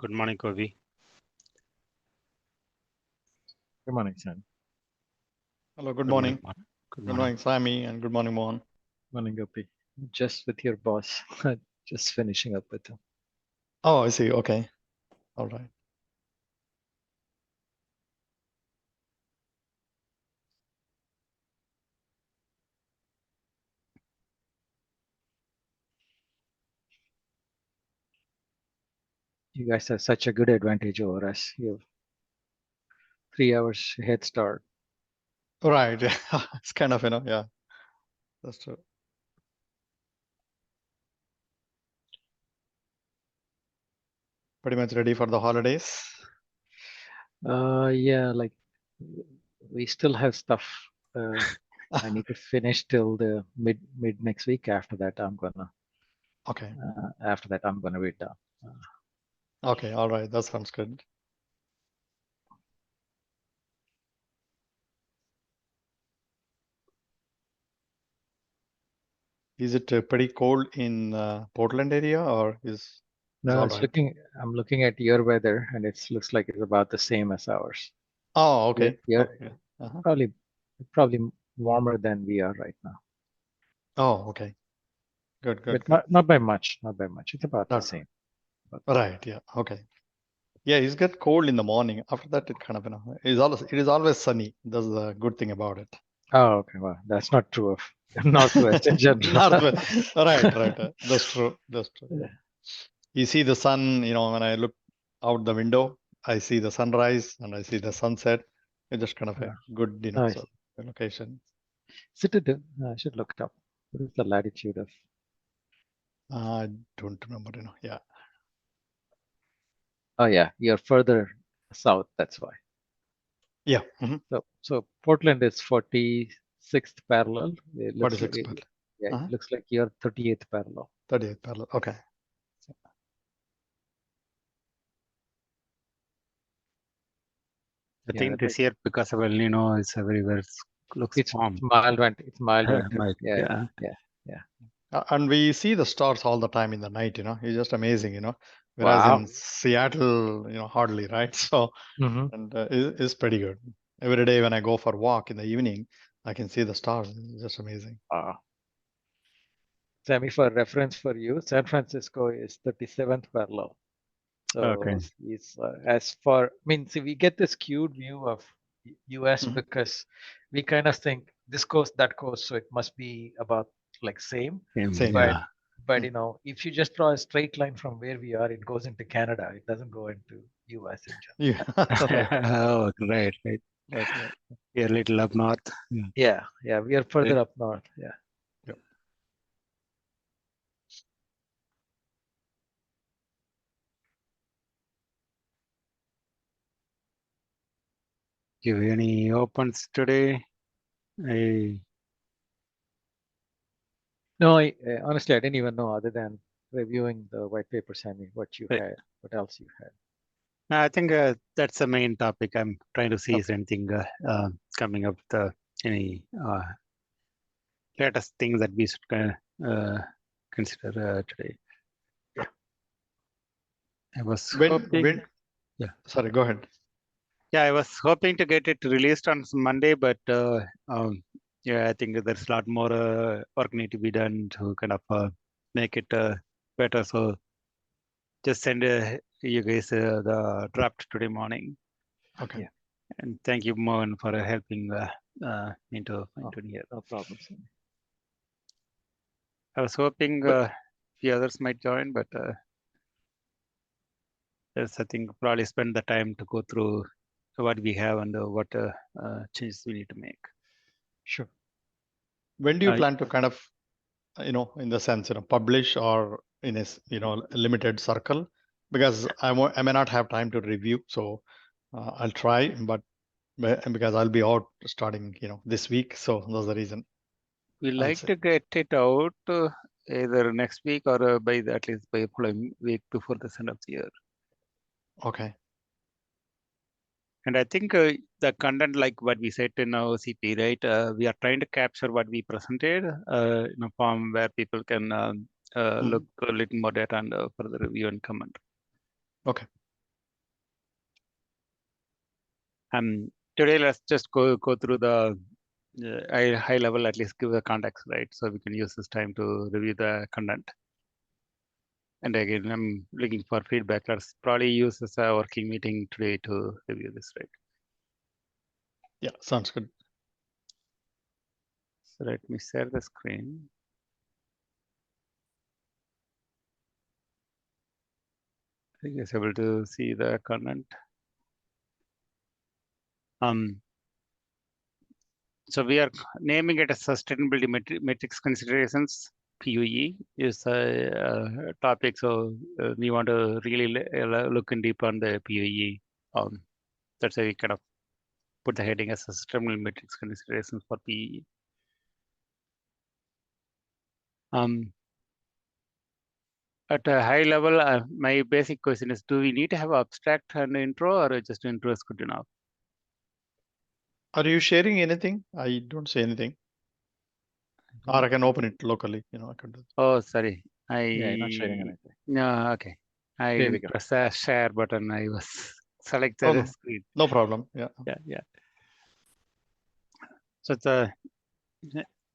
Good morning, Kobe. Good morning, Sam. Hello, good morning. Good Good morning, Sammy, and good morning, Mohan. Morning, Gopi. Just with your boss. Just finishing up with him. Oh, I see. Okay. All right. You guys have such a good advantage over us. You have 3 hours head start. Right. It's kind of, yeah, that's true. Pretty much ready for the holidays. Yeah, like we still have stuff. I need to finish till the mid next week. After that, I'm gonna. Okay. After that, I'm gonna be done. Okay. All right. That sounds good. Is it pretty cold in Portland area, or is No, all it's right? looking. I'm looking at your weather, and it looks like it's about the same as ours. Oh, okay. Yeah, Okay. Uh-huh. probably warmer than we are right now. Oh, okay. Good, good, But not by much. Not by much. It's about the Not- same. Right. Yeah. Okay. Yeah, it's get cold in the morning. After that, it kind of, it is always sunny. That's the good thing about it. Oh, okay. Well, that's not true of Northwest in general. Northwest. Right. That's true. That's true. Yeah. You see the sun, when I look out the window, I see the sunrise and I see the sunset. It's just kind of a good, Nice. so location. I should look it up. What is the latitude of? I don't remember, yeah. Oh, yeah. You're further south. That's why. Yeah. Mm-hmm. So Portland is 46th parallel. It looks 46 like, parallel. yeah, it looks like you're 38th parallel. 38th parallel. Okay. I think this year, because of El Nino, it's everywhere. Looks warm. It's mild winter. It's mild winter. Yeah. And we see the stars all the time in the night, it's just amazing, whereas Wow. in Seattle, hardly, right? So, and it's pretty good. Every day when I go for a walk in the evening, I can see the stars. It's just amazing. Sammy, for reference for you, San Francisco is 37th parallel. So Okay. it's see, we get this skewed view of US because we kind of think this coast, that coast, so it must be about like same. Same, But if you just draw a straight line from where we are, it goes into Canada. It doesn't go into US in general. Oh, right. You're a little up north. Yeah, we are further up north. Yeah. Yep. Give any opens today? No, honestly, I didn't even know other than reviewing the white paper, Sammy, what you had, what else you had. I think that's the main topic. I'm trying to see is anything coming up, any latest things that we should consider today. Yeah. I was hoping. Yeah. Sorry, go ahead. Yeah, I was hoping to get it released on Monday, but yeah, I think there's a lot more work need to be done to kind of make it better. So just send you guys the draft today morning. Okay. Yeah. And thank you, Mohan, for helping into here. No problem, Sammy. I was hoping a few others might join, but yes, I think probably spend the time to go through what we have and what changes we need to make. Sure. When do you plan to kind of, in the sense, publish or in a, limited circle? Because I may not have time to review, so I'll try, but because I'll be out starting, this week, so that's the reason. We like to get it out either next week or at least by a week before the end of the year. Okay. And I think the content, like what we said in our OCP, right? We are trying to capture what we presented in a form where people can look a little more data and further review and comment. Okay. Today let's just go through the high level, at least give the context, right? So we can use this time to review the content. And again, I'm looking for feedback. Let's probably use this working meeting today to review this, right? Yeah, sounds good. So let me share the screen. I think it's able to see the content. So we are naming it as sustainability metrics considerations. PUE is a topic, so we want to really look in deep on the PUE. That's why we kind of put the heading as sustainable metrics considerations for PUE. At a high level, my basic question is: do we need to have abstract and intro, or just intro is good enough? Are you sharing anything? I don't say anything. Or I can open it locally. I can do. Oh, sorry. Yeah, you're not sharing anything. No, okay. I There we didn't go. press the share button. I was selected the screen. No problem. Yeah. Yeah. So it's a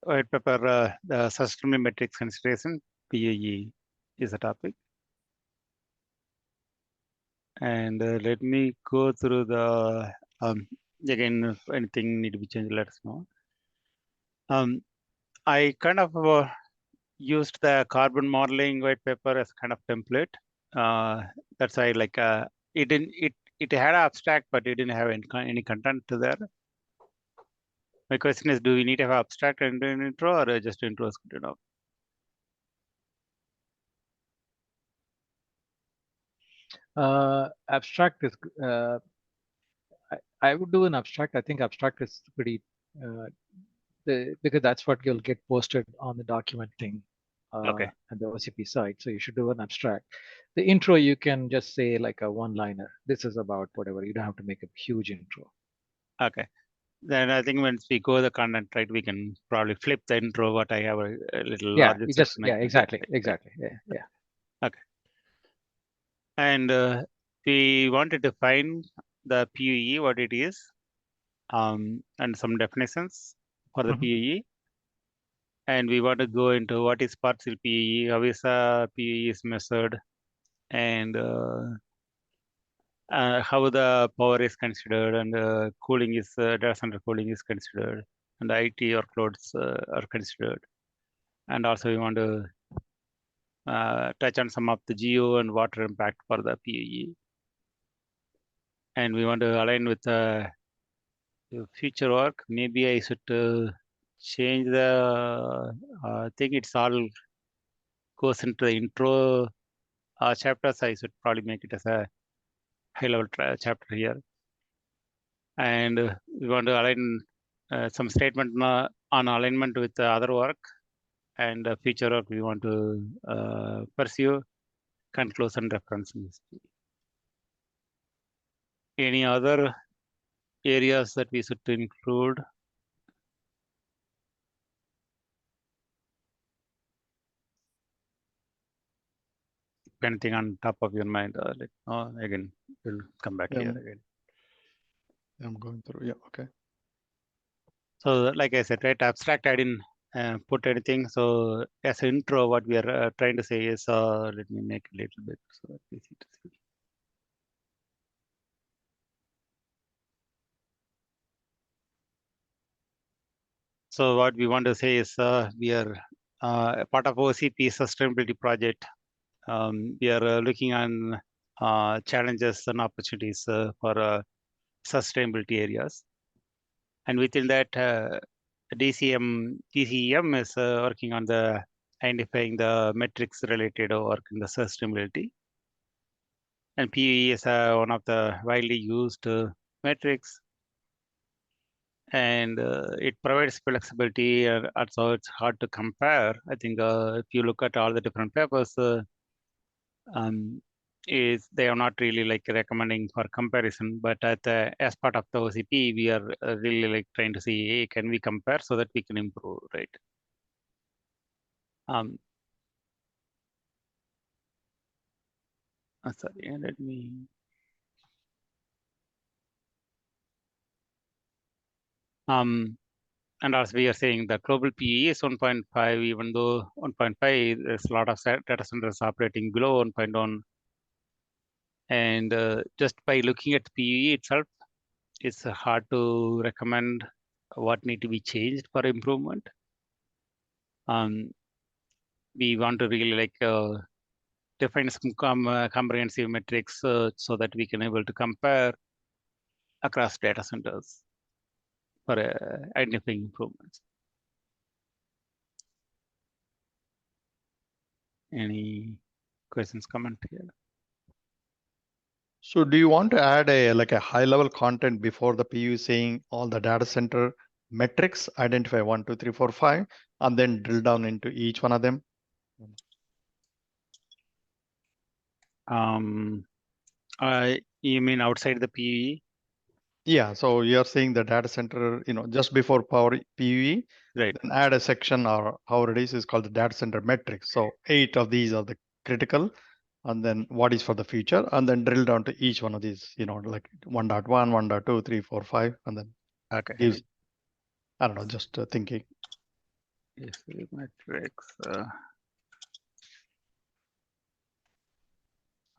white paper, the sustainable metrics consideration, PUE is a topic. And let me go through the, again, if anything need to be changed, let us know. I kind of used the carbon modeling white paper as kind of template. That's why like it had abstract, but it didn't have any content to there. My question is, do we need to have abstract and an intro, or just intro is good enough? Abstract is I would do an abstract. I think abstract is pretty because that's what you'll get posted on the document thing Okay. and the OCP side. So you should do an abstract. The intro, you can just say like a one-liner. This is about whatever. You don't have to make a huge intro. Okay. Then I think once we go the content, right, we can probably flip the intro. What I have a little larger section. Exactly. Yeah. Okay. And we want to define the PUE, what it is, and some definitions for the PUE. And we want to go into what is partial PUE, how is PUE is measured, and how the power is considered, and cooling is data center cooling is considered, and the IT workloads are considered. And also we want to touch on some of the geo and water impact for the PUE. And we want to align with the future work. Maybe I should change the I think it's all goes into the intro chapters. I should probably make it as a high level chapter here. And we want to align some statement on alignment with the other work, and future work we want to pursue conclusion references. Any other areas that we should include? Anything on top of your mind? Again, we'll come back here again. I'm going through. Yeah. Okay. So, like I said, right, abstract, I didn't put anything. So, as an intro, what we are trying to say is, let me make a little bit so it's easy to see. So, what we want to say is, we are a part of OCP sustainability project. We are looking on challenges and opportunities for sustainability areas. And within that, DCEM is working on the identifying the metrics related work in the sustainability. And PUE is one of the widely used metrics. And it provides flexibility, and also it's hard to compare. I think if you look at all the different papers, is they are not really like recommending for comparison, but as part of the OCP, we are really like trying to see, hey, can we compare so that we can improve, right? Sorry, let me. And also we are saying the global PE is 1.5, even though 1.5, there's a lot of data centers operating below 1.1. And just by looking at PE itself, it's hard to recommend what need to be changed for improvement. We want to really define some comprehensive metrics so that we can able to compare across data centers for identifying improvements. Any questions, comment here? So do you want to add a high level content before the PU saying all the data center metrics, identify 1, 2, 3, 4, 5, and then drill down into each one of them? You mean outside the PUE? Yeah, so you're saying the data center, just before power PUE, Right. then add a section or however it is called the data center metrics. So 8 of these are the critical, and then what is for the future, and then drill down to each one of these, like 1.1, 1.2, 3, 4, 5, and then gives, I don't know, just thinking. Yes, metrics.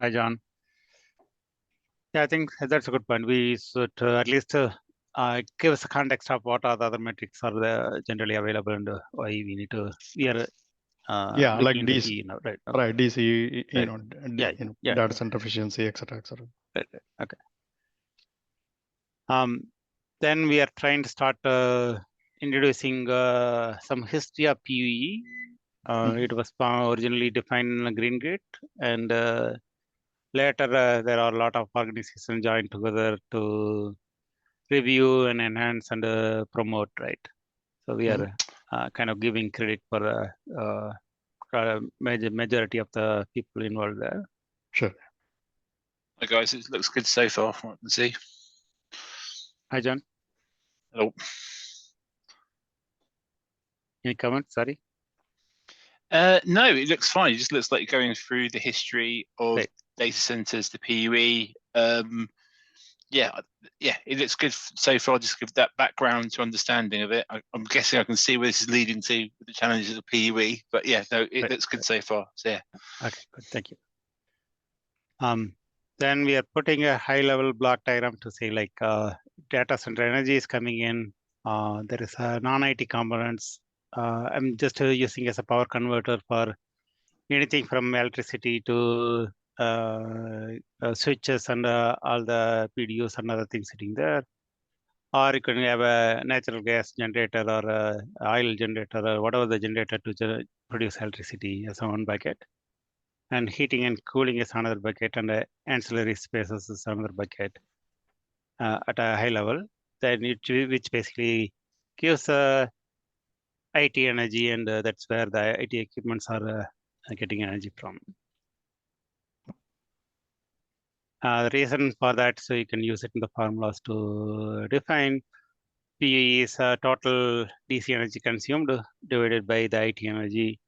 Hi, John. Yeah, I think that's a good point. We should at least give us a context of what are the other metrics are there generally available and why we need to. We are Yeah, like looking into DC, PE now, right? right? DC, Yeah. data center efficiency, etc., etc. Right. Okay. Then we are trying to start introducing some history of PUE. It was originally defined in a green gate, and later there are a lot of organizations joined together to review and enhance and promote, right? So we are kind of giving credit for majority of the people involved there. Sure. Hi guys, it looks good so far from what I can see. Hi, John. Hello. Any comments? Sorry. No, it looks fine. It just looks like you're going through the history of data centers, the PUE. Yeah, it looks good so far. Just give that background to understanding of it. I'm guessing I can see where this is leading to with the challenges of PUE. But yeah, no, it looks good so far. So yeah. Okay, good. Thank you. Then we are putting a high-level block diagram to say data center energy is coming in. There is a non-IT components. I'm just using as a power converter for anything from electricity to switches and all the PDUs and other things sitting there. Or you can have a natural gas generator or a oil generator or whatever the generator to produce electricity as one bucket. And heating and cooling is another bucket, and ancillary spaces is another bucket at a high level. Then which basically gives IT energy, and that's where the IT equipments are getting energy from. The reason for that, so you can use it in the formulas to define PE is total DC energy consumed divided by the IT energy.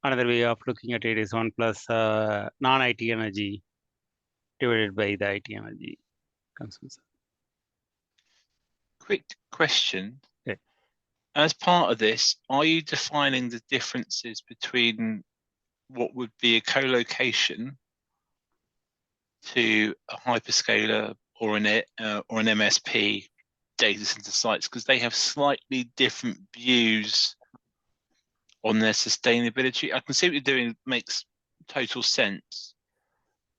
Another way of looking at it is 1 plus non-IT energy divided by the IT energy consumption. Quick question. Okay. As part of this, are you defining the differences between what would be a co-location to a hyperscaler or an MSP data center sites, because they have slightly different views on their sustainability? I can see what you're doing makes total sense,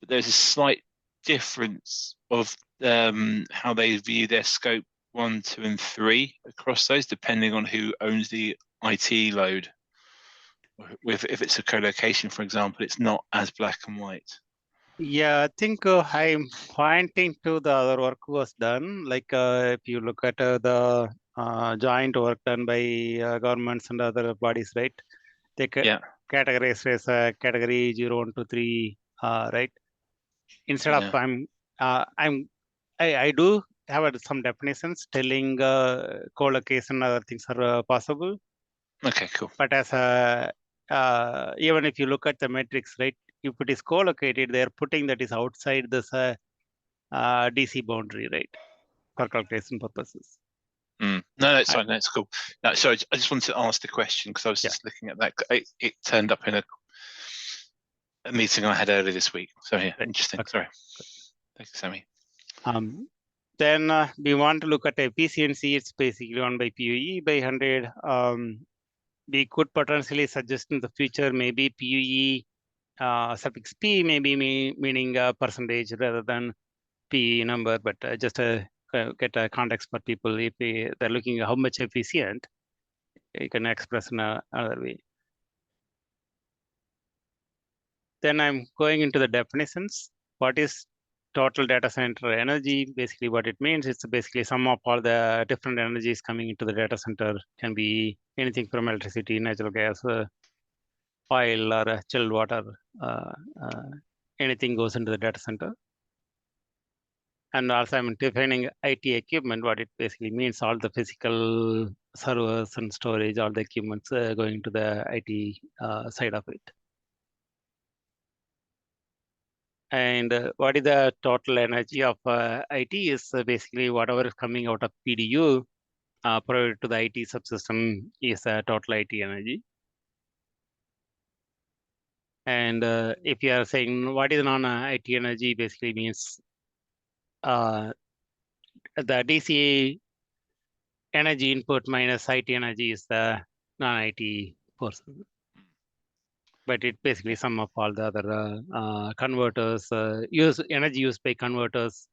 but there's a slight difference of how they view their scope 1, 2, and 3 across those, depending on who owns the IT load. If it's a co-location, for example, it's not as black and white. Yeah, I think I'm pointing to the other work was done. If you look at the joint work done by governments and other bodies, right? They categorize as category 0, 1, 2, 3, right? Instead of I do have some definitions telling co-location, other things are possible. Okay, cool. But as even if you look at the metrics, right? If it is co-located, they are putting that is outside this DC boundary, right? For calculation purposes. No, it's fine. That's cool. No, sorry, I just wanted to ask the question because I was just looking at that. It turned up in a meeting I had earlier this week. So yeah, interesting. Okay. Sorry. Thanks, Sammy. Then we want to look at efficiency. It's basically 1 by PUE by 100. We could potentially suggest in the future maybe PUE suffix P maybe meaning a percentage rather than P number, but just to get a context for people, if they're looking at how much efficient, you can express in another way. Then I'm going into the definitions. What is total data center energy? Basically what it means, it's basically sum of all the different energies coming into the data center. Can be anything from electricity, natural gas, oil, or chilled water. Anything goes into the data center. And also I'm defining IT equipment. What it basically means, all the physical servers and storage, all the equipments going to the IT side of it. And what is the total energy of IT is basically whatever is coming out of PDU provided to the IT subsystem is total IT energy. And if you are saying what is non-IT energy, basically means the DC energy input minus IT energy is the non-IT portion. But it basically sum of all the other converters, energy used by converters,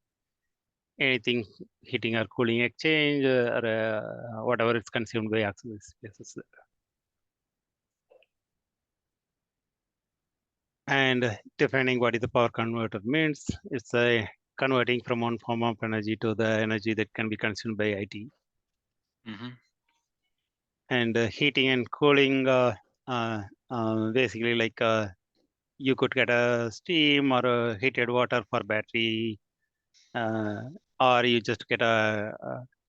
anything heating or cooling exchange, or whatever is consumed by auxiliary spaces. And defining what is the power converter means, it's converting from one form of energy to the energy that can be consumed by IT. And heating and cooling, basically like you could get a steam or a heated water for battery, or you just get a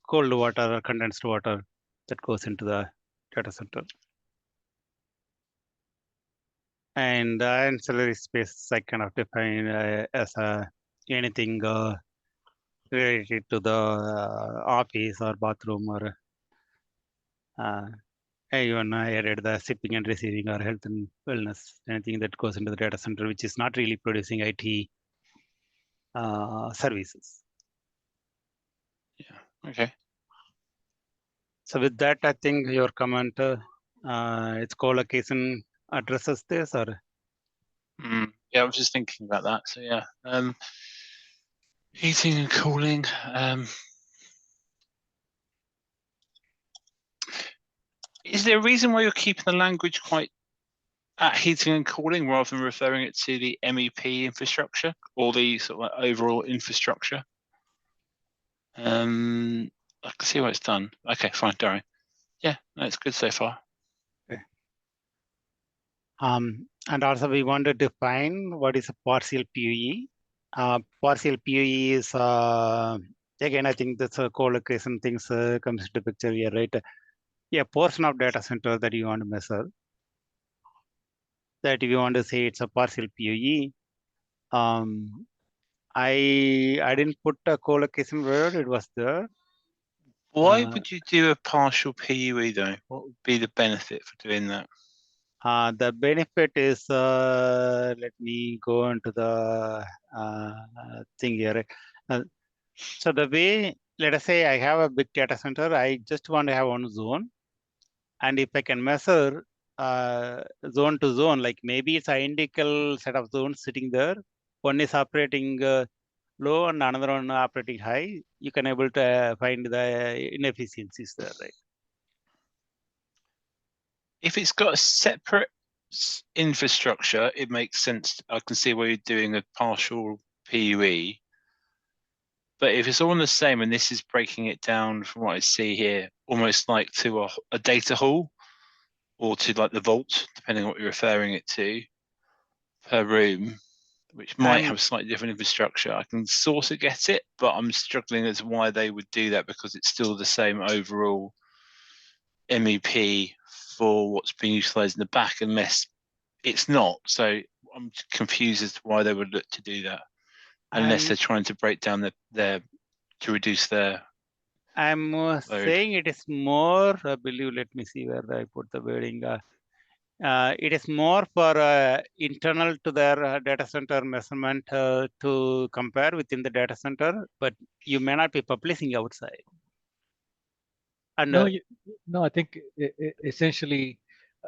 cold water or condensed water that goes into the data center. And the ancillary space I kind of define as anything related to the office or bathroom, or even I added the shipping and receiving or health and wellness, anything that goes into the data center which is not really producing IT services. Yeah. Okay. So with that, I think your comment, its co-location addresses this, or? Yeah, I was just thinking about that. So yeah, heating and cooling. Is there a reason why you're keeping the language quite at heating and cooling rather than referring it to the MEP infrastructure or the sort of like overall infrastructure? I can see what it's done. Okay, fine, Darren. Yeah, that's good so far. Okay. And also we want to define what is a partial PUE. Partial PUE is, again, I think that's a co-location things comes into picture here, right? A portion of data center that you want to measure, that if you want to say it's a partial PUE, I didn't put a co-location word, it was there. Why would you do a partial PUE though? What would be the benefit for doing that? The benefit is, let me go into the thing here. So the way, let us say I have a big data center, I just want to have one zone. And if I can measure zone to zone, like maybe it's identical set of zones sitting there. One is operating low and another one operating high. You can able to find the inefficiencies there, right? If it's got a separate infrastructure, it makes sense. I can see why you're doing a partial PUE. But if it's all the same, and this is breaking it down from what I see here, almost like to a data hall or to like the vault, depending on what you're referring it to, per room, which might have slightly different infrastructure. I can sort of get it, but I'm struggling as to why they would do that because it's still the same overall MEP for what's being utilized in the back, unless it's not. So I'm confused as to why they would look to do that, unless they're trying to break down to reduce their I'm saying it is more, I believe, let me see where I put the wording. It is more for internal to their data center measurement to compare within the data center, but you may not be publishing outside. And No, I think essentially,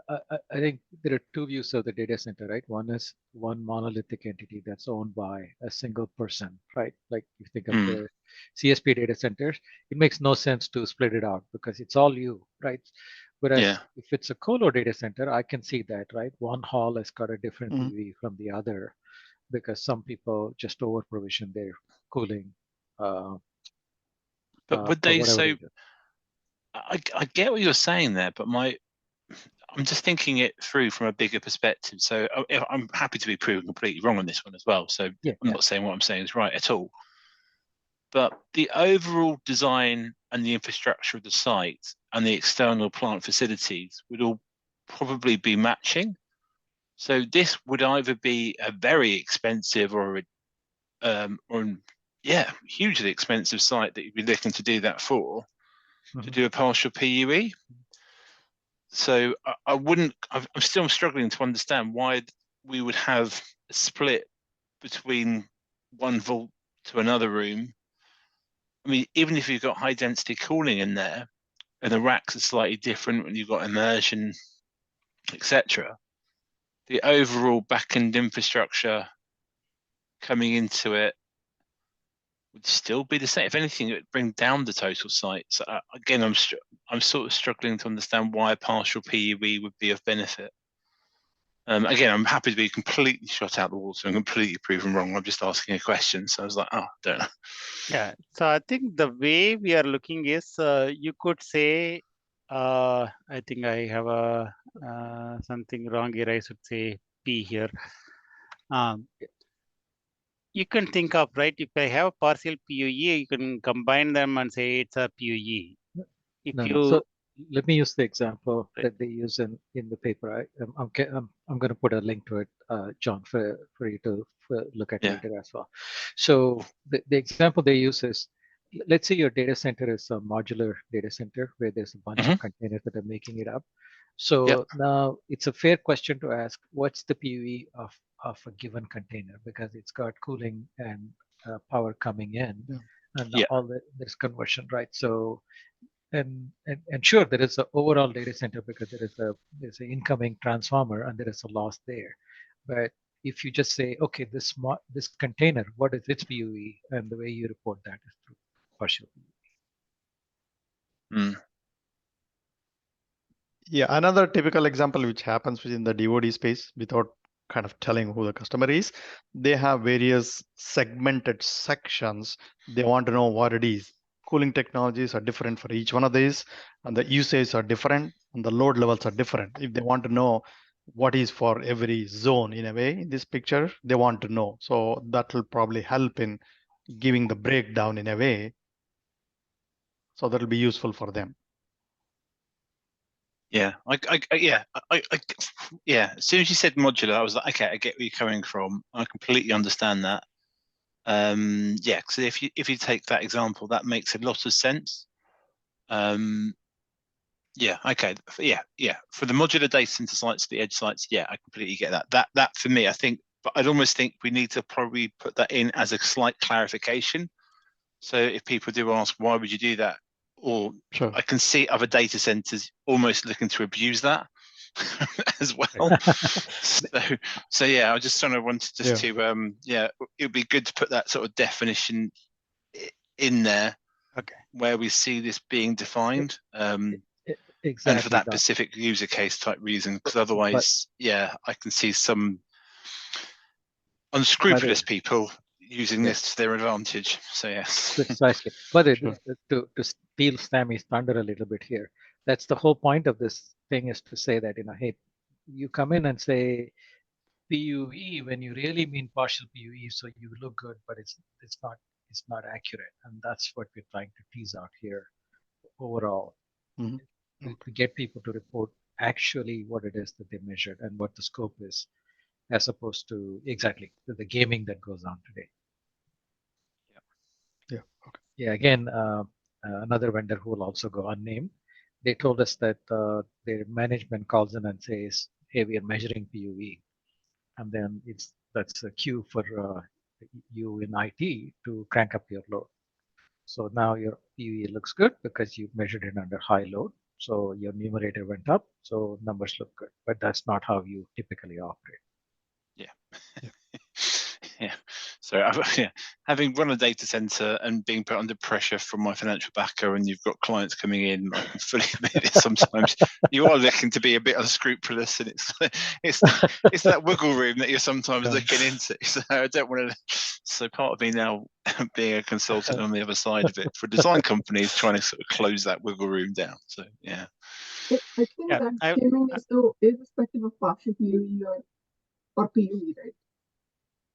I think there are two views of the data center, right? One is one monolithic entity that's owned by a single person, right? Like you think of the CSP data centers, it makes no sense to split it out because it's all you, right? Whereas if it's a colo data center, I can see that, right? One hall has got a different PV from the other because some people just over provision their cooling. But would they so? I get what you're saying there, but I'm just thinking it through from a bigger perspective. So I'm happy to be proven completely wrong on this one as well. So I'm not saying what I'm saying is right at all. But the overall design and the infrastructure of the site and the external plant facilities would all probably be matching. So this would either be a very expensive or hugely expensive site that you'd be looking to do that for, to do a partial PUE. So I'm still struggling to understand why we would have a split between one vault to another room. I mean, even if you've got high density cooling in there and the racks are slightly different when you've got immersion, etc., the overall back-end infrastructure coming into it would still be the same. If anything, it would bring down the total site. So again, I'm sort of struggling to understand why a partial PUE would be of benefit. Again, I'm happy to be completely shot out the water and completely proven wrong. I'm just asking a question. So I was like, don't know. Yeah. So I think the way we are looking is you could say, I think I have a something wrong here. I should say P here. You can think of, right, if I have a partial PUE, you can combine them and say it's a PUE. So let me use the example that they use in the paper. I'm going to put a link to it, John, for you to look at later as well. So the example they use is, let's say your data center is a modular data center where there's a bunch of containers that are making it up. So now it's a fair question to ask, what's the PUE of a given container, because it's got cooling and power coming in, and all there's conversion, right? So and sure, there is an overall data center because there's an incoming transformer and there is a loss there. But if you just say, okay, this container, what is its PUE, and the way you report that is through partial PUE. Yeah, another typical example which happens within the DoD space without kind of telling who the customer is, they have various segmented sections. They want to know what it is. Cooling technologies are different for each one of these, and the usages are different, and the load levels are different. If they want to know what is for every zone in a way in this picture, they want to know. So that will probably help in giving the breakdown in a way. So that will be useful for them. Yeah, As soon as you said modular, I was like, okay, I get where you're coming from. I completely understand that. So if you take that example, that makes a lot of sense. For the modular data center sites, the edge sites, I completely get that. That for me, I think, but I'd almost think we need to probably put that in as a slight clarification. So if people do ask, why would you do that? Or I can see other data centers almost looking to abuse that as well. so I was just wanted to it would be good to put that sort of definition in there, where we see this being defined, exactly, and for that specific user case type reason, because otherwise, I can see some unscrupulous people using this to their advantage. So yes, precisely. But to steal Sammy's thunder a little bit here, that's the whole point of this thing, is to say that, hey, you come in and say PUE when you really mean partial PUE, so you look good, but it's not accurate, and that's what we're trying to tease out here overall. To get people to report actually what it is that they measured and what the scope is, as opposed to exactly the gaming that goes on today. Again, another vendor who will also go unnamed. They told us that their management calls in and says, "Hey, we are measuring PUE," and then that's a cue for you in IT to crank up your load. So now your PUE looks good because you measured it under high load. So your numerator went up, so numbers look good. But that's not how you typically operate. Yeah. Yeah. So yeah, having run a data center and being put under pressure from my financial backer, and you've got clients coming in, I can fully admit it. Sometimes you are looking to be a bit unscrupulous, and it's that wiggle room that you're sometimes looking into. So I don't want to. So part of me now, being a consultant on the other side of it for design companies, trying to sort of close that wiggle room down. So yeah. I think that gaming is though irrespective of partial PUE or PUE, right?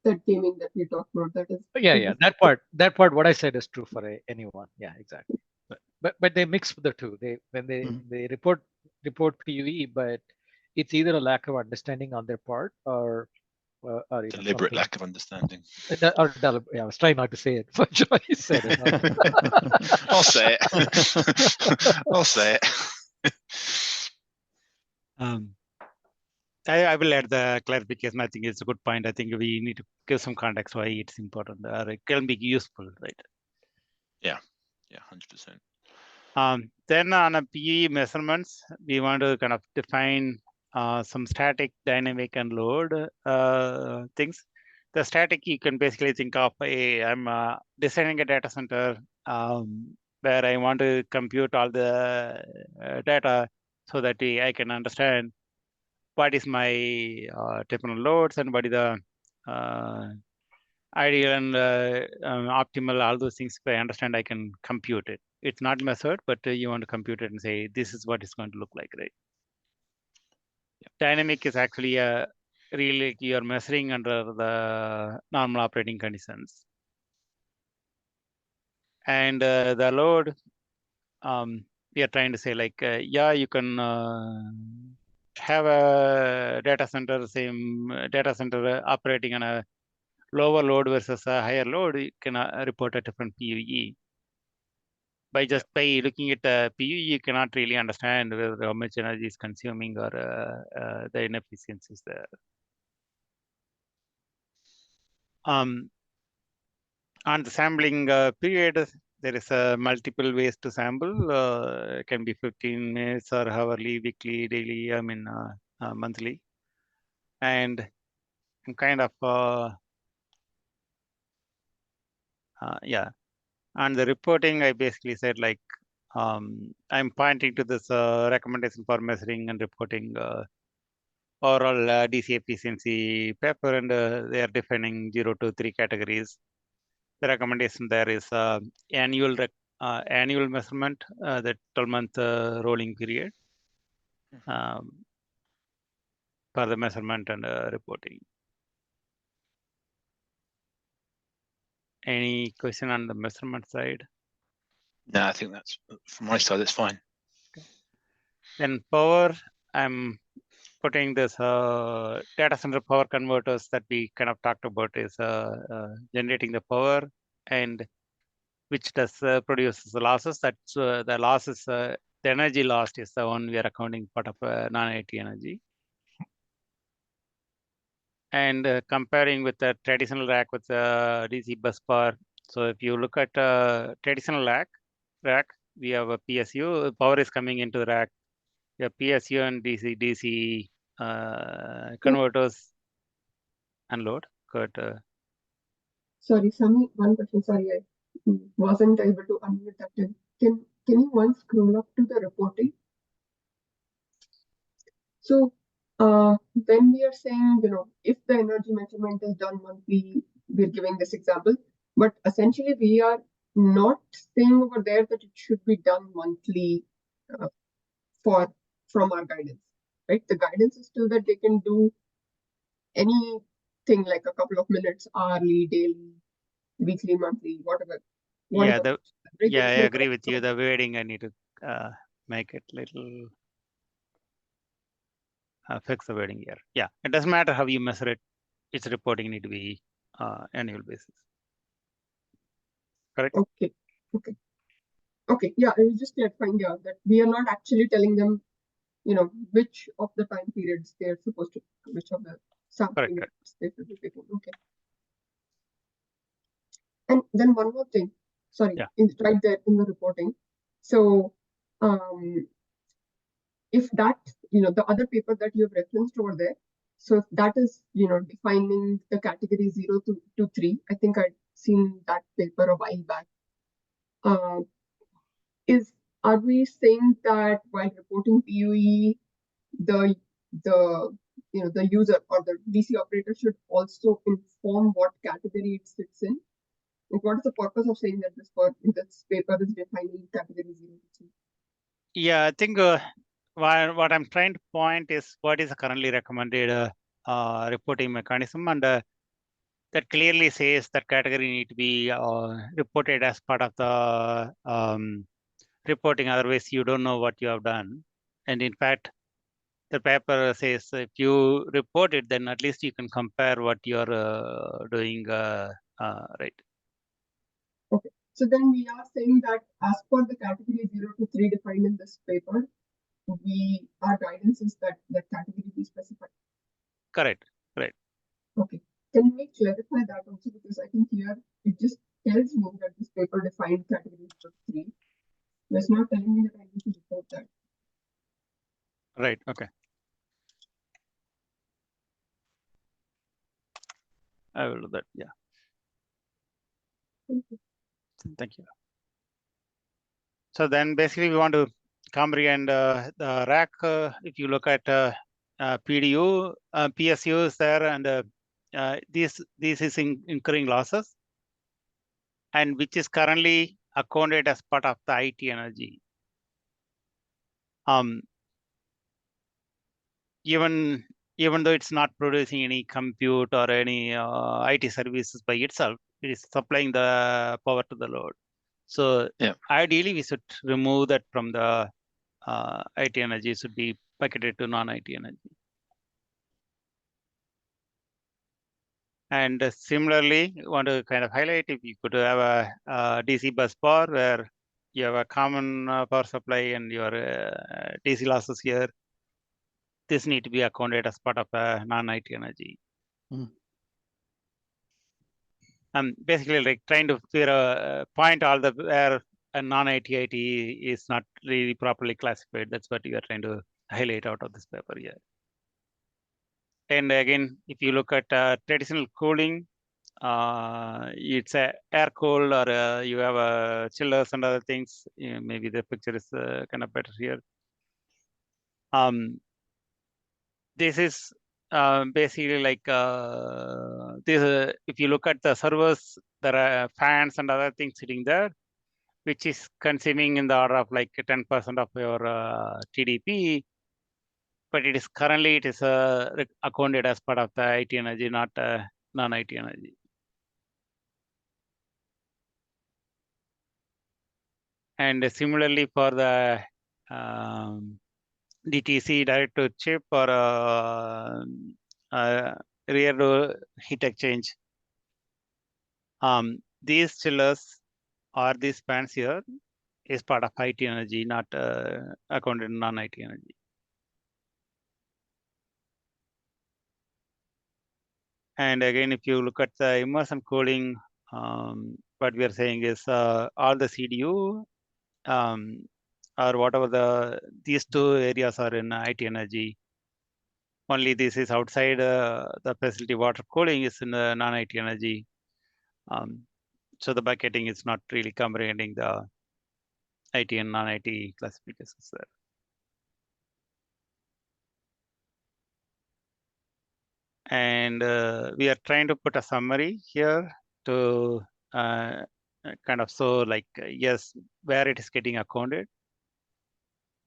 That gaming that we talked about, that is. Yeah. That part, what I said is true for anyone. Yeah, exactly. But they mix the two. They report PUE, but it's either a lack of understanding on their part or Deliberate lack of understanding. Yeah, I was trying not to say it, but Joy said it. I'll say it. I'll say it. I will add the clarification. I think it's a good point. I think we need to give some context why it's important, or it can be useful, right? Yeah, 100%. Then on a PE measurements, we want to kind of define some static, dynamic, and load things. The static, you can basically think of I'm designing a data center where I want to compute all the data so that I can understand what is my typical loads and what is the ideal and optimal, all those things. If I understand, I can compute it. It's not measured, but you want to compute it and say, this is what it's going to look like, right? Yeah. Dynamic is actually really you're measuring under the normal operating conditions. And the load, we are trying to say like, yeah, you can have a data center, same data center operating on a lower load versus a higher load, you can report a different PUE. By looking at the PUE, you cannot really understand whether how much energy is consuming or the inefficiencies there. On the sampling period, there is multiple ways to sample. It can be 15 minutes or hourly, weekly, daily, monthly. And kind of, on the reporting, I basically said like, I'm pointing to this recommendation for measuring and reporting overall DC efficiency paper, and they are defining 0 to 3 categories. The recommendation there is annual measurement, the 12-month rolling period for the measurement and reporting. Any question on the measurement side? No, I think that's from my side. That's fine. Okay. Then power, I'm putting this data center power converters that we kind of talked about is generating the power, and which does produces the losses. That's the losses. The energy lost is the one we are accounting part of non-IT energy. And comparing with the traditional rack with the DC bus bar. So if you look at traditional rack, we have a PSU. Power is coming into the rack. We have PSU and DC converters and load. Good. Sorry, Sami, one question. Sorry, I wasn't able to unmute that. Can you once scroll up to the reporting? So when we are saying, if the energy measurement is done monthly, we're giving this example, but essentially we are not saying over there that it should be done monthly from our guidance, right? The guidance is still that they can do anything like a couple of minutes, hourly, daily, weekly, monthly, whatever. Yeah, I agree with you. The wording, I need to make it little. Fix the wording here. Yeah, it doesn't matter how you measure it. Its reporting need to be annual basis. Correct? Okay. Okay, yeah, I was just clarifying here that we are not actually telling them, which of the time periods they're supposed to, which of the sampling rates they should be picking. Okay. And then one more thing, sorry, right there in the reporting. So, if that, the other paper that you have referenced over there, so if that is, defining the category 0 to 3, I think I'd seen that paper a while back. Are we saying that while reporting PUE, the user or the DC operator should also inform what category it sits in? Like, what is the purpose of saying that this paper is defining category 0 to 3? Yeah, I think what I'm trying to point is what is the currently recommended reporting mechanism, and that clearly says that category need to be reported as part of the reporting. Otherwise, you don't know what you have done. And in fact, the paper says if you report it, then at least you can compare what you're doing right. Okay, so then we are saying that as per the category 0 to 3 defined in this paper, our guidance is that category be specified. Correct. Right. Okay. Can we clarify that also, because I think here it just tells me that this paper defined category 3. It's not telling me that I need to report that. Right. Okay. I will do that. Yeah. Thank you. So then basically we want to comprehend the rack. If you look at PDU, PSU is there, and this is incurring losses, and which is currently accounted as part of the IT energy. Even though it's not producing any compute or any IT services by itself, it is supplying the power to the load. So ideally, we should remove that from the IT energy, should be bucketed to non-IT energy. And similarly, I want to kind of highlight, if you could have a DC bus bar where you have a common power supply and your DC losses here, this need to be accounted as part of a non-IT energy. I'm basically like trying to point all the where a non-IT IT is not really properly classified. That's what we are trying to highlight out of this paper here. And again, if you look at traditional cooling, it's a air cooled, or you have chillers and other things. Maybe the picture is kind of better here. This is basically like this. If you look at the servers, there are fans and other things sitting there, which is consuming in the order of like 10% of your TDP. But it is currently accounted as part of the IT energy, not non-IT energy. And similarly for the DTC, direct to chip, or rear door heat exchange, these chillers or these fans here is part of IT energy, not accounted in non-IT energy. And again, if you look at the immersion cooling, what we are saying is all the CDU or whatever these two areas are in IT energy. Only this is outside the facility. Water cooling is in the non-IT energy. So the bucketing is not really comprehending the IT and non-IT classifications there. And we are trying to put a summary here to kind of show like, yes, where it is getting accounted.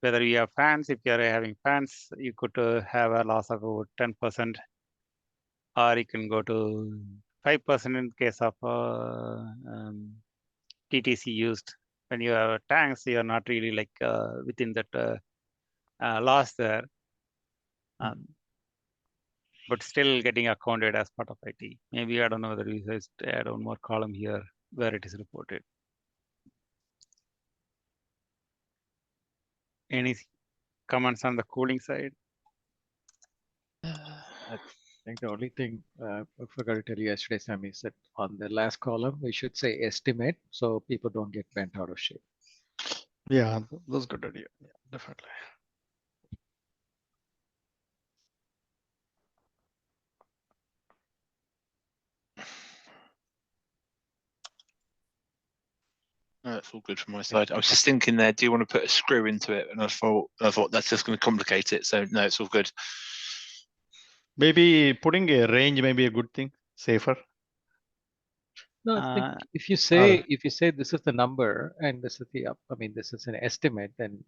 Whether you have fans, if you are having fans, you could have a loss of about 10%, or you can go to 5% in case of TTC used. When you have tanks, you are not really like within that loss there. But still getting accounted as part of IT. Maybe I don't know whether we just add one more column here where it is reported. Any comments on the cooling side? I think the only thing I forgot to tell you yesterday, Sammy, is that on the last column, we should say estimate so people don't get bent out of shape. Yeah, that's a good idea. Yeah, definitely. That's all good from my side. I was just thinking there, do you want to put a screw into it? And I thought that's just going to complicate it. So no, it's all good. Maybe putting a range may be a good thing, safer. No, I think if you say this is the number and this is the this is an estimate, then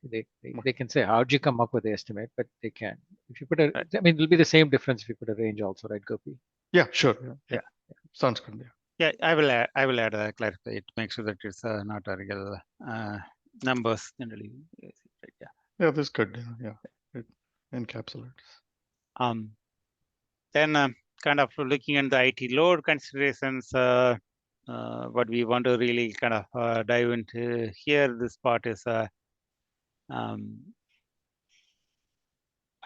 they can say how'd you come up with the estimate, but they can. If you put a, it'll be the same difference if you put a range also, right, Gopi? Yeah, sure. Yeah. Sounds good. Yeah, I will add a clarify it, make sure that it's not a real numbers generally. Yeah. Yeah, that's good. Yeah, it encapsulates. Then kind of looking at the IT load considerations, what we want to really kind of dive into here, this part is,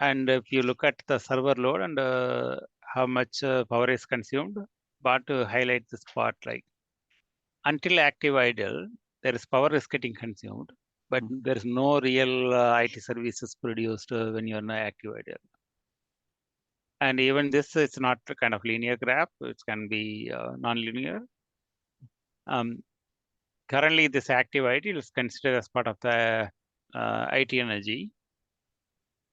and if you look at the server load and how much power is consumed, but to highlight this part, like until active idle, there is power is getting consumed, but there is no real IT services produced when you're in active idle. And even this is not a kind of linear graph, it can be non-linear. Currently, this active idle is considered as part of the IT energy.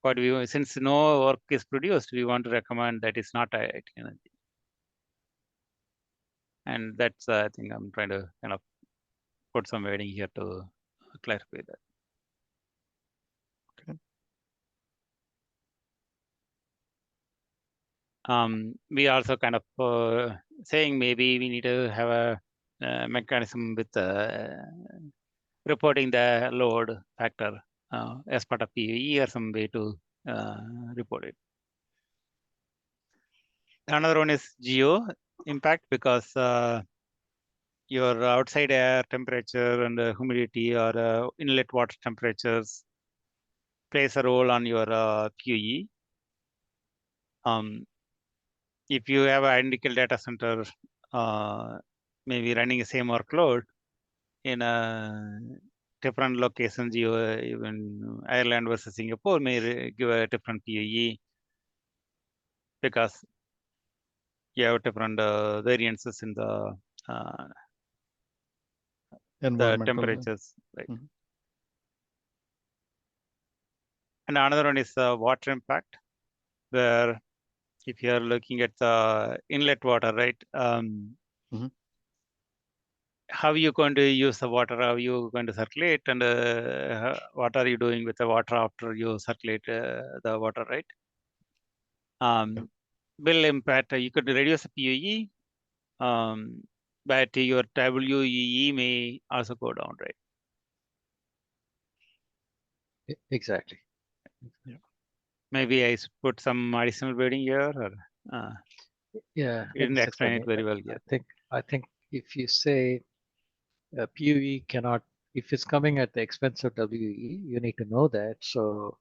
But since no work is produced, we want to recommend that it's not IT energy. And that's, I think I'm trying to kind of put some wording here to clarify that. Okay. We also kind of saying maybe we need to have a mechanism with reporting the load factor as part of PUE or some way to report it. Another one is geo impact, because your outside air temperature and humidity or inlet water temperatures plays a role on your PUE. If you have an identical data center, maybe running the same workload in a different locations, even Ireland versus Singapore may give a different PUE because you have different variances in the temperatures, right? And another one is water impact, where if you are looking at the inlet water, right? How are you going to use the water? How are you going to circulate? And what are you doing with the water after you circulate the water, right? Will impact, you could reduce the PUE, but your WEE may also go down, right? Exactly. Yeah. Maybe I put some additional wording here, or yeah, you didn't explain it very well yet. I think if you say PUE cannot, if it's coming at the expense of WE, you need to know that. So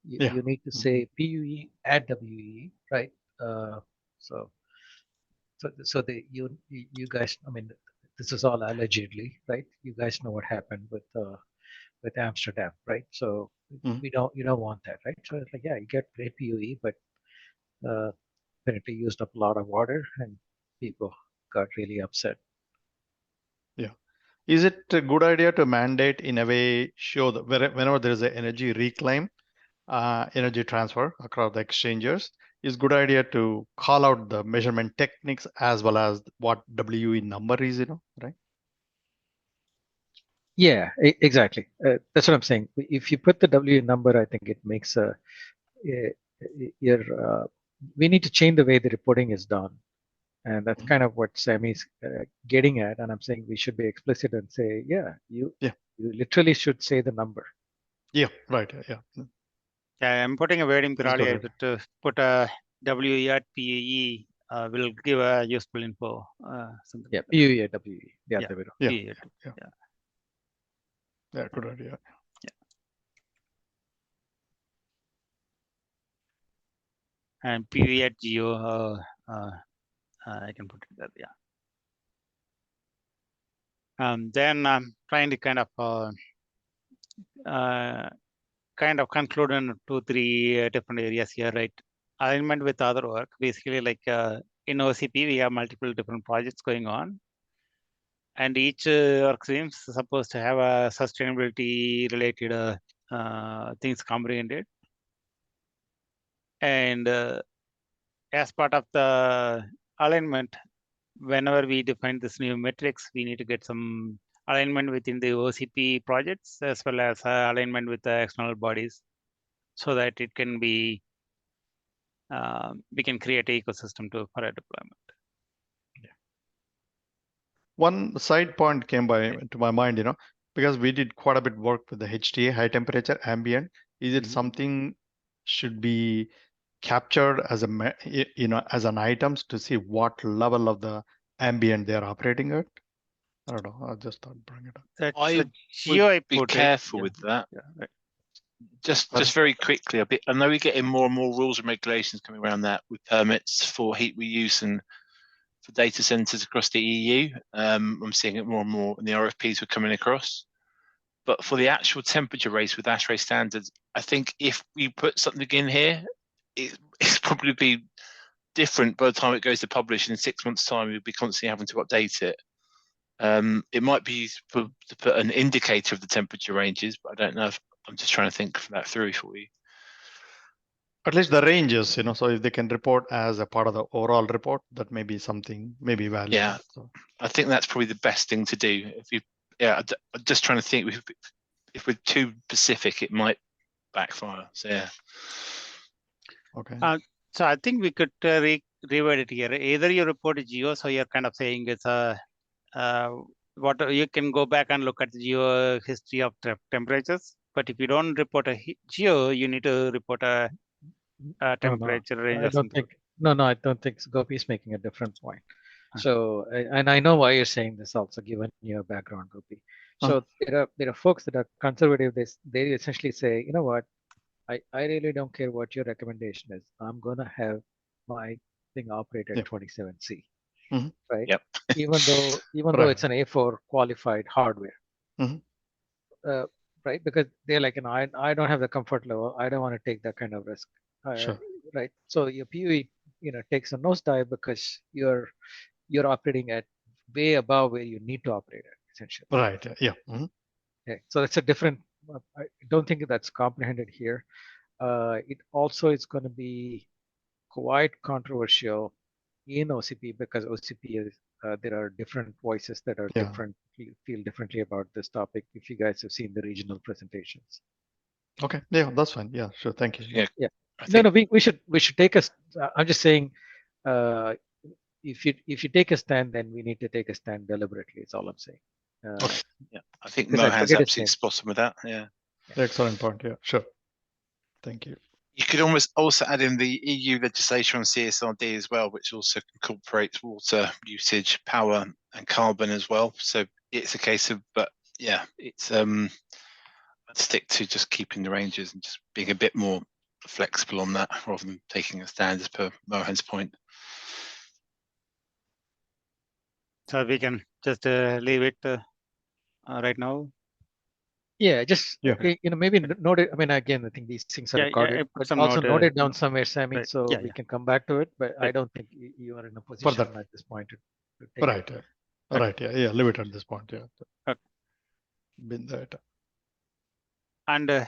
you need to say PUE at WE, right? So you guys, this is all allegedly, right? You guys know what happened with Amsterdam, right? So you don't want that, right? So it's like, yeah, you get great PUE, but apparently used up a lot of water and people got really upset. Yeah. Is it a good idea to mandate in a way, show that whenever there is an energy reclaim, energy transfer across the exchangers, is good idea to call out the measurement techniques as well as what WE number is, right? Yeah, exactly. That's what I'm saying. If you put the W number, I think it makes we need to change the way the reporting is done. And that's kind of what Sammy's getting at. And I'm saying we should be explicit and say, you literally should say the number. Yeah, right. Yeah. Yeah, I'm putting a word in Pirali to put a WE at PE will give a useful info. Yeah, PUE at WE. Yeah, good idea. and PV at geo. I can put it there. Yeah. Then I'm trying to kind of conclude in 2-3 different areas here, right? Alignment with other work, basically like in OCP, we have multiple different projects going on. And each work stream is supposed to have a sustainability related things comprehended. And as part of the alignment, whenever we define this new metrics, we need to get some alignment within the OCP projects as well as alignment with the external bodies, so that it can be we can create an ecosystem for a deployment. One side point came to my mind, because we did quite a bit work with the HTA, high temperature ambient. Is it something should be captured as as an items to see what level of the ambient they're operating at? I don't know. I just thought bring it up. That's I would be careful with that. Yeah, right. Just very quickly, I know we're getting more and more rules and regulations coming around that with permits for heat reuse and for data centers across the EU. I'm seeing it more and more in the RFPs we're coming across. But for the actual temperature race with ASHRAE standards, I think if we put something in here, it's probably be different by the time it goes to publish. In 6 months' time, we'll be constantly having to update it. It might be to put an indicator of the temperature ranges, but I don't know if I'm just trying to think that through for you. At least the ranges, so if they can report as a part of the overall report, that may be something maybe valuable. Yeah, so I think that's probably the best thing to do. I'm just trying to think if we're too specific, it might backfire. So yeah. Okay. So I think we could reword it here. Either you report a geo, so you're kind of saying it's what you can go back and look at the geo history of temperatures. But if you don't report a geo, you need to report a temperature range. I don't think. No, I don't think Gopi is making a different point. So, and I know why you're saying this also, given your background, Gopi. So there are folks that are conservative. They essentially say, you know what, I really don't care what your recommendation is. I'm gonna have my thing operate at 27C, right? Yep. even though it's an A4 qualified hardware, right? Because they're like, I don't have the comfort level. I don't want to take that kind of risk, right? So your PUE, takes a nosedive because you're operating at way above where you need to operate at, essentially. Right. Yeah. Okay. So it's a different. I don't think that's comprehended here. It also is going to be quite controversial in OCP because OCP is there are different voices that are different, feel differently about this topic. If you guys have seen the regional presentations. Okay. Yeah, that's fine. Yeah, sure. Thank you. Yeah. No, we should take a. I'm just saying, if you take a stand, then we need to take a stand deliberately. Is all I'm saying. Yeah, I think Mohan's absolutely spot on with that. Yeah. Excellent point. Yeah, sure. Thank you. You could almost also add in the EU legislation on CSRD as well, which also incorporates water usage, power, and carbon as well. So it's a case of, but yeah, it's I'd stick to just keeping the ranges and just being a bit more flexible on that rather than taking a stand, as per Mohan's point. So we can just leave it right now. Yeah, just maybe note it. I mean, again, I think these things are recorded, but also note it down somewhere, Sammy, so we can come back to it. But I don't think you are in a position at this point to take it. Right. Yeah. Leave it at this point. Yeah. Been that. And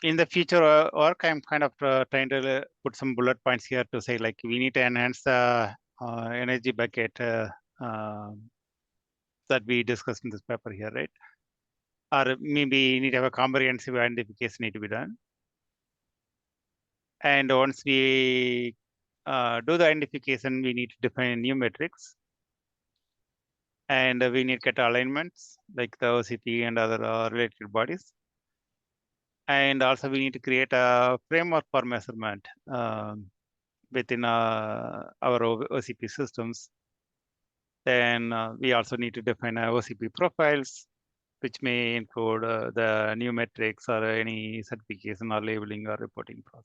in the future work, I'm kind of trying to put some bullet points here to say, like, we need to enhance the energy bucket that we discussed in this paper here, right? Or maybe need to have a comprehensive identification need to be done. And once we do the identification, we need to define new metrics. And we need to get alignments like the OCP and other related bodies. And also we need to create a framework for measurement within our OCP systems. Then we also need to define OCP profiles, which may include the new metrics or any certification or labeling or reporting process.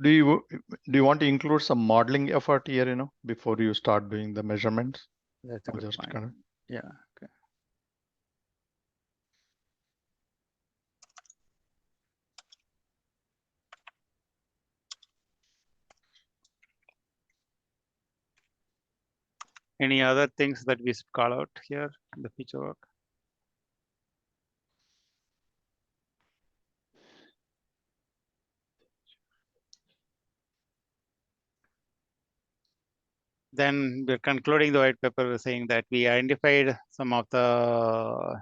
Do you want to include some modeling effort here, before you start doing the measurements? That's a good Just point. kind of, Yeah. Okay. Any other things that we should call out here in the feature work? Then we're concluding the white paper saying that we identified some of the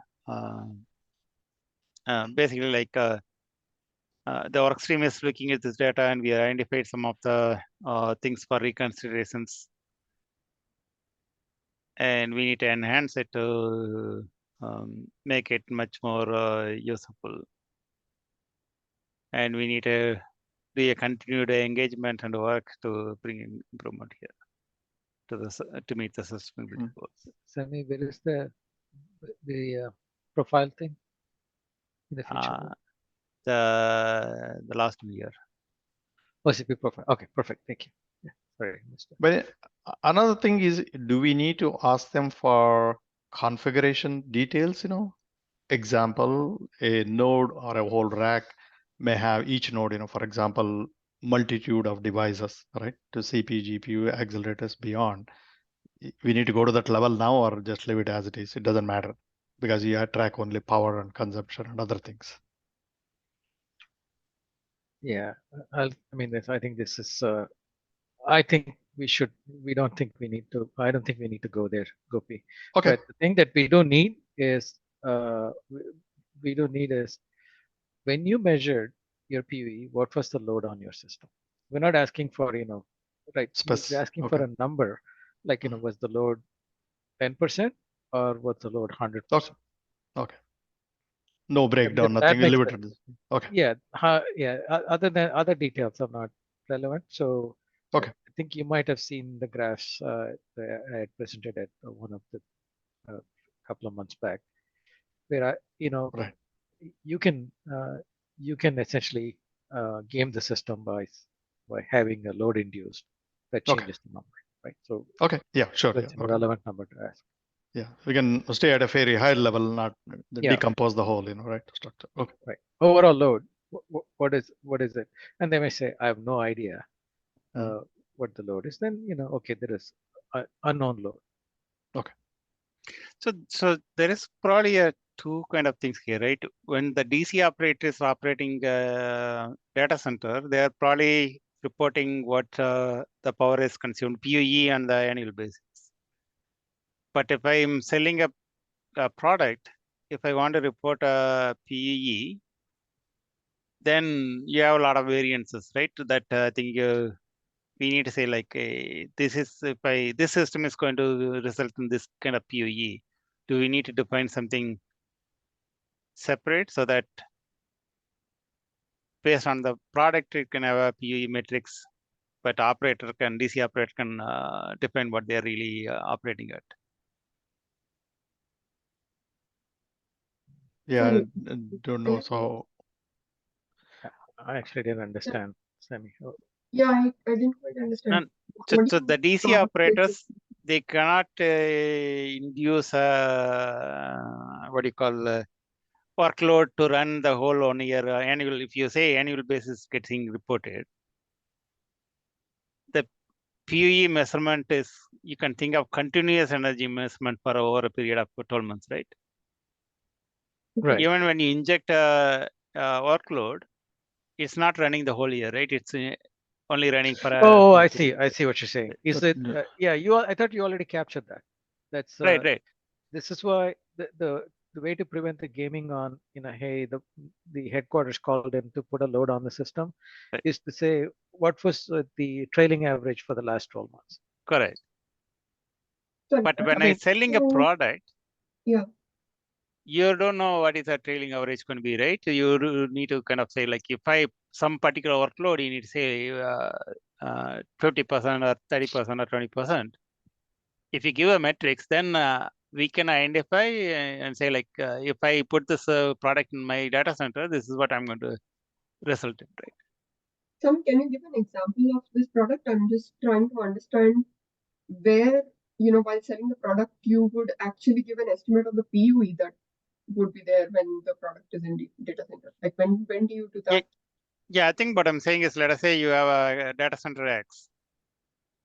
basically like the Workstream is looking at this data and we identified some of the things for reconsiderations. And we need to enhance it to make it much more useful. And we need to do a continued engagement and work to bring in improvement here to meet the sustainability goals. Sammy, where is the profile thing in the feature work? The last year. OCP profile. Okay, perfect. Thank you. Yeah, sorry, missed it. but another thing is, do we need to ask them for configuration details? Example, a node or a whole rack may have each node, for example, multitude of devices, right? To CPU, GPU, accelerators beyond. We need to go to that level now or just leave it as it is. It doesn't matter because you track only power and consumption and other things. Yeah, I think this is. I think we should. We don't think we need to. I don't think we need to go there, Gopi. Okay. But the thing that we don't need is, we don't need is when you measured your PUE, what was the load on your system? We're not asking for right. We're asking for a number, like was the load 10% or was the load 100%? Okay. No breakdown, nothing limited. Okay. Yeah, yeah. Other than other details are not relevant. So okay, I think you might have seen the graphs that I had presented at one of the couple of months back, where right. you can essentially game the system by having a load induced that changes the number, right? So okay, yeah, sure. That's a relevant number to ask. Yeah, we can stay at a very high level, not decompose the whole, right, structure. Okay. Right. Overall load. What is it? And they may say, I have no idea what the load is. Then okay, there is unknown load. Okay. So there is probably two kind of things here, right? When the DC operator is operating data center, they are probably reporting what the power is consumed, PUE on the annual basis. But if I'm selling a product, if I want to report a PUE, then you have a lot of variances, right? That I think we need to say like, this system is going to result in this kind of PUE. Do we need to define something separate so that based on the product, it can have a PUE matrix, but DC operator can define what they're really operating at. Yeah, I don't know. So I actually didn't understand, Sammy. Yeah, I didn't quite understand. So the DC operators, they cannot induce what do you call workload to run the whole 1 year annual. If you say annual basis getting reported, the PUE measurement is, you can think of continuous energy measurement for over a period of 12 months, right? Right. Even when you inject a workload, it's not running the whole year, right? It's only running for Oh, I see what you're saying. Is it? Yeah, I thought you already captured that. That's right. This is why the way to prevent the gaming on, hey, the headquarters called in to put a load on the system, is to say what was the trailing average for the last 12 months. Correct. But when I'm selling a product, yeah, you don't know what is the trailing average going to be, right? You need to kind of say like, if some particular workload, you need to say 50% or 30% or 20%. If you give a metrics, then we can identify and say like, if I put this product in my data center, this is what I'm going to result in, right? Sam, can you give an example of this product? I'm just trying to understand where, while selling the product, you would actually give an estimate of the PUE that would be there when the product is in data center. Like when do you do that? Yeah, I think what I'm saying is, let us say you have a data center X.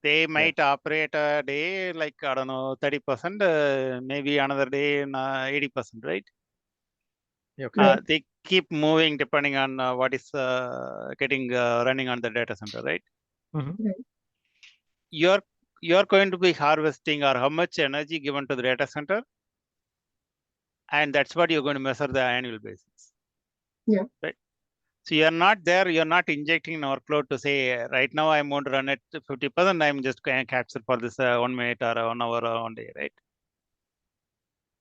They might operate a day like, I don't know, 30%, maybe another day 80%, right? Okay. They keep moving depending on what is getting running on the data center, right? Right. You're going to be harvesting or how much energy given to the data center, and that's what you're going to measure the annual basis. Yeah. Right. So you're not there. You're not injecting an workload to say right now I'm going to run at 50%. I'm just going to capture for this 1 minute or 1 hour or 1 day, right?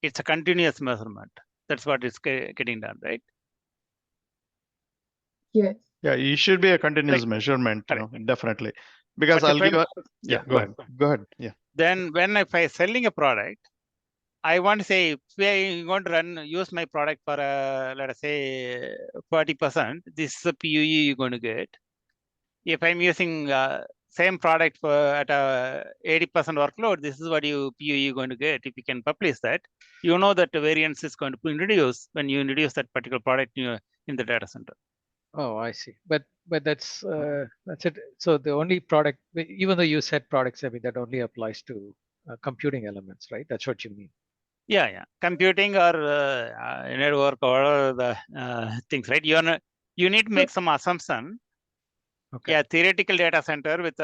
It's a continuous measurement. That's what is getting done, right? Yes. Yeah, it should be a continuous measurement, definitely. Because But I'll give yeah, go ahead. Go ahead. Yeah. Then when if I'm selling a product, I want to say if I want to use my product for let us say 40%, this is the PUE you're going to get. If I'm using same product for at a 80% workload, this is what PUE you're going to get. If you can publish that, you know that the variance is going to be introduced when you introduce that particular product in the data center. Oh, I see. But that's it. So the only product, even though you said products, I mean that only applies to computing elements, right? That's what you mean. Yeah. Computing or network or the things, right? You need to make some assumption. Okay. Yeah, theoretical data center with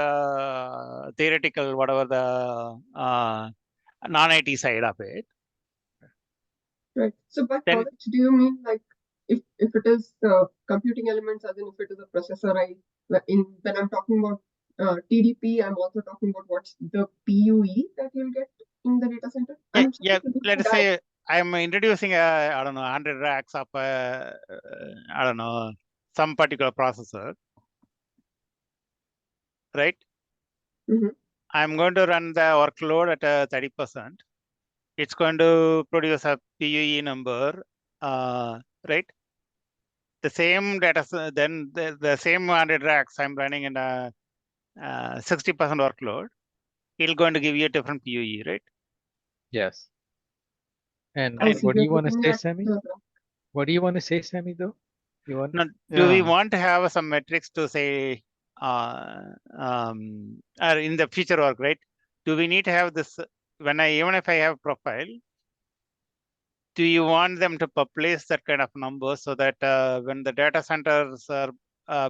theoretical whatever the non-IT side of it. Right. So by Then products, do you mean like if it is computing elements, as in if it is a processor, when I'm talking about TDP, I'm also talking about what's the PUE that you'll get in the data center. yeah. Let us say I'm introducing I don't know 100 racks of I don't know some particular processor, right? Mm-hmm. I'm going to run the workload at 30%. It's going to produce a PUE number, right? The same data, then the same 100 racks I'm running in a 60% workload, it's going to give you a different PUE, right? Yes. And I see. what do you You're want to looking say, at Sammy? the What do you want to say, Sammy, though? You want? Now, do we want to have some metrics to say, or in the future work, right? Do we need to have this, even if I have profile, do you want them to publish that kind of numbers so that when the data centers are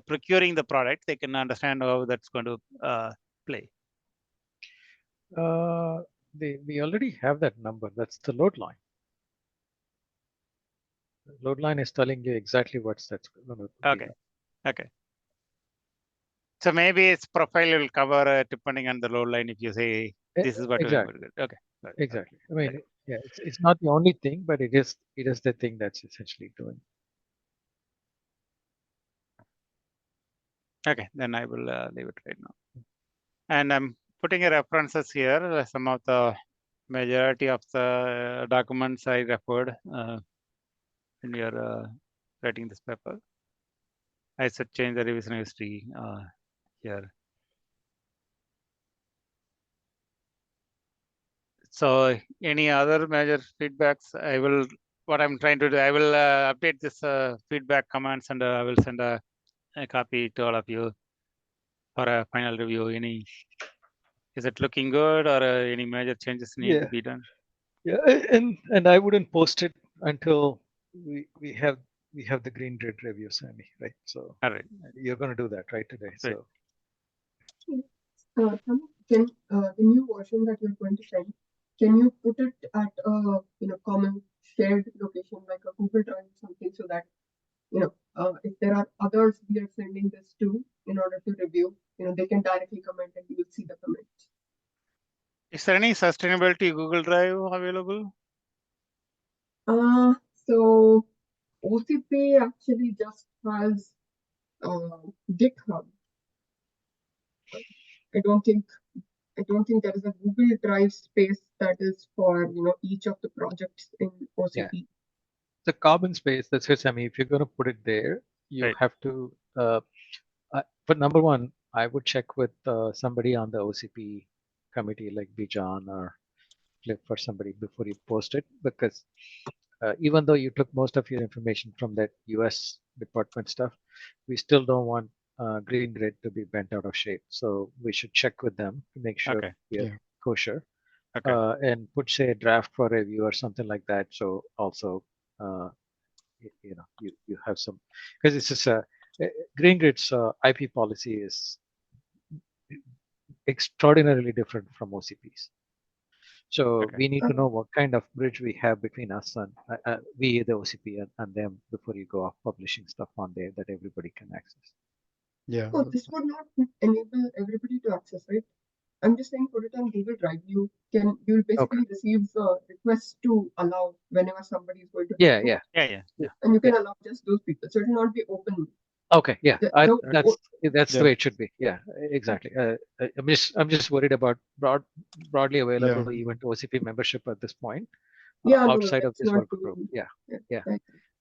procuring the product, they can understand how that's going to play? We already have that number. That's the load line. The load line is telling you exactly what's that's going to be. Okay. So maybe its profile will cover depending on the load line. If you say this is what exactly. we're going to do. Okay. Exactly. I mean, yeah, it's not the only thing, but it is the thing that's essentially doing. Okay, then I will leave it right now. And I'm putting a references here. Some of the majority of the documents I referred when you're writing this paper. I should change the revision history here. So any other major feedbacks? What I'm trying to do, I will update this feedback comments and I will send a copy to all of you for a final review. Is it looking good or any major changes need to be done? Yeah, and I wouldn't post it until we have the green grid review, Sammy, right? So all right. You're going to do that right today. Right. So can the new version that you're going to send, can you put it at a common shared location like a Google Drive or something, so that if there are others we are sending this to in order to review, they can directly comment and you will see the comments. Is there any sustainability Google Drive available? So OCP actually just has GitHub. I don't think there is a Google Drive space that is for each of the projects in OCP. Yeah. The carbon space, that's it. I mean, if you're going to put it there, you right. have to But number one, I would check with somebody on the OCP committee like Bijan or Cliff or somebody before you post it, because even though you took most of your information from that US department stuff, we still don't want Green Grid to be bent out of shape. So we should check with them to make sure Okay. we are kosher. Okay. And put, say, a draft for review or something like that. So also, you have some, because it's just Green Grid's IP policy is extraordinarily different from OCP's. So Okay. we need to know what kind of bridge we have between us and we, the OCP, and them before you go off publishing stuff on there that everybody can access. Yeah. Oh, this would not enable everybody to access, right? I'm just saying, put it on Google Drive. You'll basically receive requests to allow whenever somebody is going to. Yeah. And you can allow just those people, so it will not be open. Okay, yeah, that's Yeah. the way it should be. Yeah, exactly. I'm just worried about broadly available even to OCP membership at this point. Yeah, outside of this work do, group. Yeah.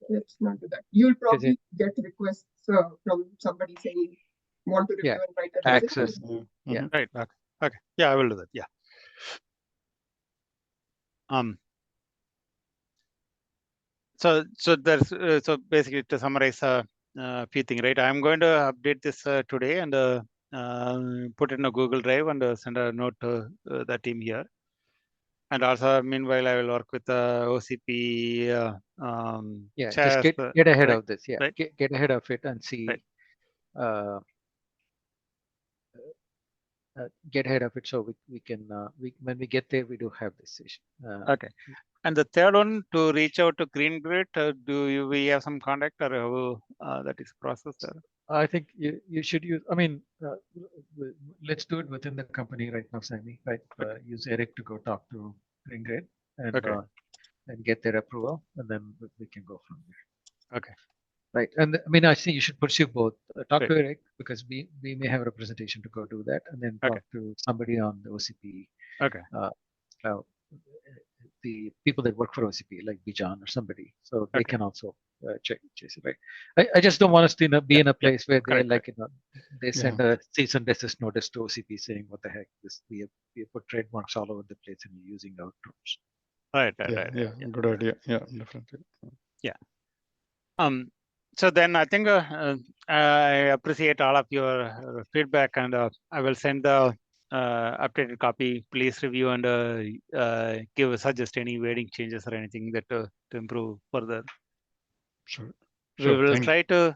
Let's not do that. You'll probably get requests from somebody saying want to review and write a access. Yeah. Right. Okay. Yeah, I will do that. Yeah. So there's so basically, to summarize a few things, right? I'm going to update this today and put it in a Google Drive and send a note to the team here. And also, meanwhile, I will work with OCP. Just get ahead of this. Yeah, right? get ahead of it and see. Right. Get ahead of it so we can when we get there we do have this session. Okay. And the third one, to reach out to Green Grid, we have some contact, or how that is processed? I think you should use. I mean, let's do it within the company right now, Sammy. Right? Use Eric to go talk to Green Grid and get their approval, and then we can go from there. Okay. Right, and I mean, I think you should pursue both. Talk to Eric, because we may have a representation to go do that, and then talk to somebody on the OCP. Okay. The people that work for OCP, like Bijan or somebody, so they can also chase it. Right. I just don't want us to be in a place where they they send a cease and desist notice to OCP saying, "What the heck? We have put trademarks all over the place and you're using our terms." Right. Yeah. Good idea. Yeah, definitely. Yeah. So then I think I appreciate all of your feedback, and I will send the updated copy. Please review and suggest any wording changes or anything that to improve further. Sure. We will try to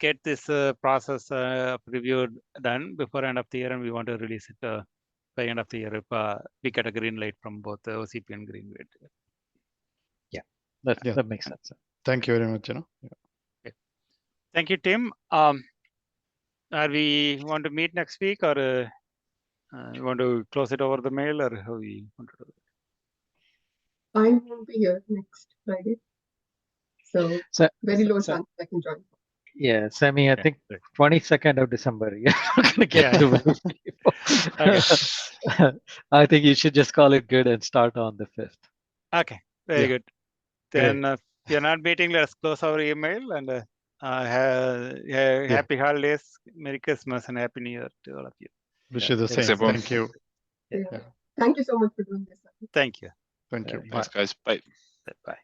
get this process reviewed done before end of the year, and we want to release it by end of the year if we get a green light from both the OCP and Green Grid. Yeah, that makes sense. Thank you very much. Thank you, Tim. We want to meet next week, or you want to close it over the mail, or how we want to do it? I won't be here next Friday, so very low chance I can join. Yeah, Sammy, I think 22nd of December. You're not gonna get too many people. I think you should just call it good and start on the 5th. Okay, very good. Then if you're not meeting, let's close our email and happy holidays, Merry Christmas, and Happy New Year to all of you. Wish you the same. Thank you. Thank you so much for doing this. Thank you. Thank you. Thanks, guys. Bye. Bye.